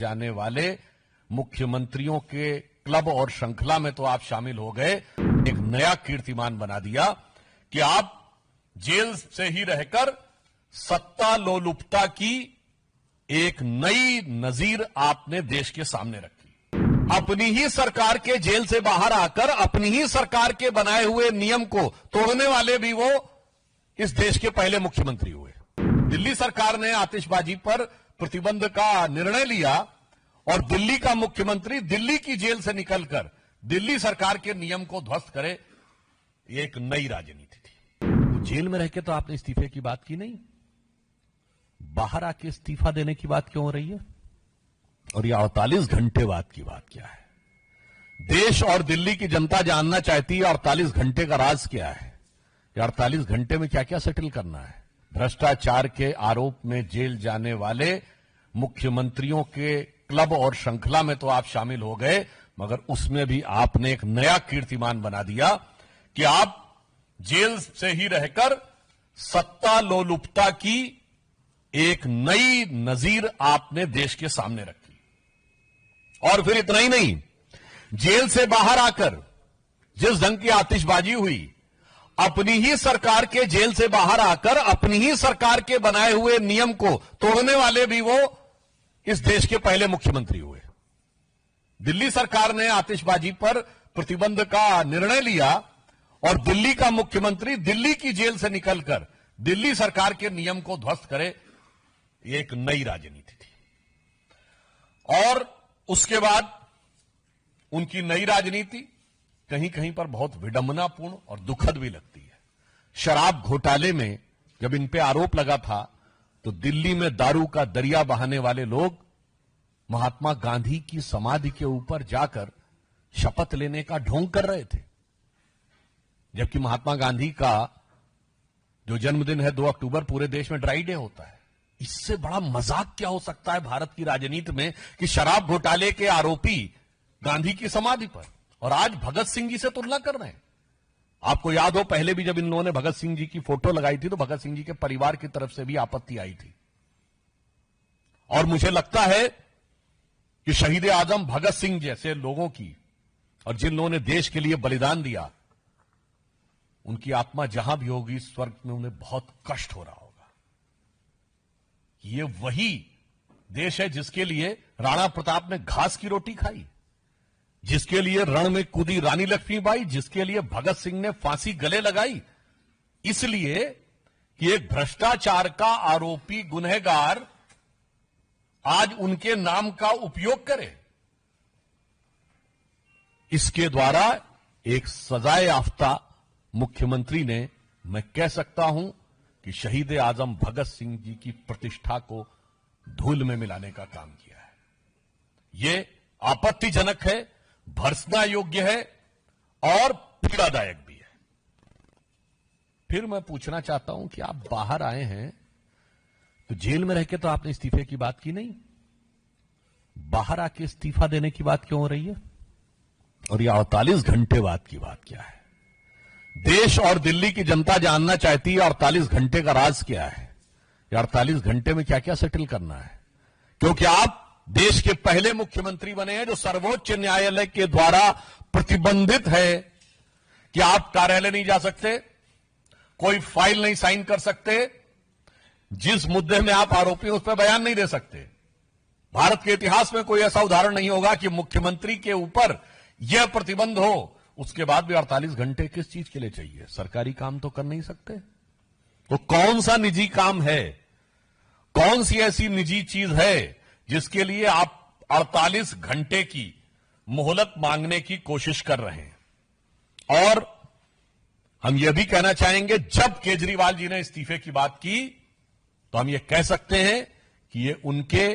जाने वाले मुख्यमंत्रियों के क्लब और श्रृंखला में तो आप शामिल हो गए। एक नया कीर्तिमान बना दिया कि आप जेल से ही रहकर सत्ता लोलुपता की एक नई नजीर आपने देश के सामने रखी। अपनी ही सरकार के जेल से बाहर आकर अपनी ही सरकार के बनाए हुए नियम को तोड़ने वाले भी वो इस देश के पहले मुख्यमंत्री हुए। दिल्ली सरकार ने आतिशबाजी पर प्रतिबंध का निर्णय लिया और दिल्ली का मुख्यमंत्री दिल्ली की जेल से निकलकर दिल्ली सरकार के नियम को ध्वस्त करे, ये एक नई राजनीति थी। तो जेल में रहकर तो आपने इस्तीफे की बात की नहीं, बाहर आके इस्तीफा देने की बात क्यों हो रही है? और ये 48 घंटे बाद की बात क्या है? देश और दिल्ली की जनता जानना चाहती है 48 घंटे का राज क्या है? ये 48 घंटे में क्या क्या सेटल करना है? भ्रष्टाचार के आरोप में जेल जाने वाले मुख्यमंत्रियों के क्लब और श्रृंखला में तो आप शामिल हो गए, मगर उसमें भी आपने एक नया कीर्तिमान बना दिया कि आप जेल से ही रहकर सत्ता लोलुपता की एक नई नजीर आपने देश के सामने रखी। और फिर इतना ही नहीं, जेल से बाहर आकर जिस ढंग की आतिशबाजी हुई, अपनी ही सरकार के जेल से बाहर आकर अपनी ही सरकार के बनाए हुए नियम को तोड़ने वाले भी वो इस देश के पहले मुख्यमंत्री हुए। दिल्ली सरकार ने आतिशबाजी पर प्रतिबंध का निर्णय लिया और दिल्ली का मुख्यमंत्री दिल्ली की जेल से निकलकर दिल्ली सरकार के नियम को ध्वस्त करे, ये एक नई राजनीति थी। और उसके बाद उनकी नई राजनीति कहीं कहीं पर बहुत विडंबनापूर्ण और दुखद भी लगती है। शराब घोटाले में जब इन पे आरोप लगा था तो दिल्ली में दारू का दरिया बहाने वाले लोग महात्मा गांधी की समाधि के ऊपर जाकर शपथ लेने का ढोंग कर रहे थे, जबकि महात्मा गांधी का जो जन्मदिन है 2 अक्टूबर पूरे देश में ड्राई डे होता है। इससे बड़ा मजाक क्या हो सकता है भारत की राजनीति में कि शराब घोटाले के आरोपी गांधी की समाधि पर, और आज भगत सिंह जी से तुलना कर रहे हैं। आपको याद हो, पहले भी जब इन लोगों ने भगत सिंह जी की फोटो लगाई थी तो भगत सिंह जी के परिवार की तरफ से भी आपत्ति आई थी। और मुझे लगता है कि शहीद आजम भगत सिंह जैसे लोगों की, और जिन लोगों ने देश के लिए बलिदान दिया, उनकी आत्मा जहां भी होगी स्वर्ग में उन्हें बहुत कष्ट हो रहा होगा। ये वही देश है जिसके लिए राणा प्रताप ने घास की रोटी खाई, जिसके लिए रण में कूदी रानी लक्ष्मीबाई, जिसके लिए भगत सिंह ने फांसी गले लगाई, इसलिए कि एक भ्रष्टाचार का आरोपी गुनहगार आज उनके नाम का उपयोग करे। इसके द्वारा एक सजाए याफ्ता मुख्यमंत्री ने, मैं कह सकता हूं कि शहीद आजम भगत सिंह जी की प्रतिष्ठा को धूल में मिलाने का काम किया है। यह आपत्तिजनक है, भर्त्सना योग्य है और पीड़ादायक भी है। फिर मैं पूछना चाहता हूं कि आप बाहर आए हैं तो जेल में रहकर तो आपने इस्तीफे की बात की नहीं, बाहर आके इस्तीफा देने की बात क्यों हो रही है? और ये 48 घंटे बाद की बात क्या है? देश और दिल्ली की जनता जानना चाहती है 48 घंटे का राज क्या है? ये 48 घंटे में क्या क्या सेटल करना है? क्योंकि आप देश के पहले मुख्यमंत्री बने हैं जो सर्वोच्च न्यायालय के द्वारा प्रतिबंधित है कि आप कार्यालय नहीं जा सकते, कोई फाइल नहीं साइन कर सकते, जिस मुद्दे में आप आरोपी हैं उस पर बयान नहीं दे सकते। भारत के इतिहास में कोई ऐसा उदाहरण नहीं होगा कि मुख्यमंत्री के ऊपर यह प्रतिबंध हो, उसके बाद भी 48 घंटे किस चीज के लिए चाहिए? सरकारी काम तो कर नहीं सकते? तो कौन सा निजी काम है, कौन सी ऐसी निजी चीज है जिसके लिए आप 48 घंटे की मोहलत मांगने की कोशिश कर रहे हैं? और हम यह भी कहना चाहेंगे, जब केजरीवाल जी ने इस्तीफे की बात की तो हम यह कह सकते हैं कि यह उनके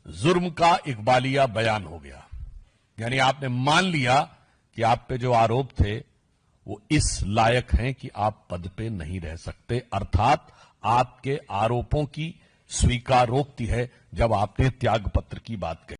जुर्म का इकबालिया बयान हो गया। यानी आपने मान लिया कि आप पे जो आरोप थे वो इस लायक हैं कि आप पद पे नहीं रह सकते, अर्थात आपके आरोपों की स्वीकारोक्ति है जब आपने त्यागपत्र की बात कही।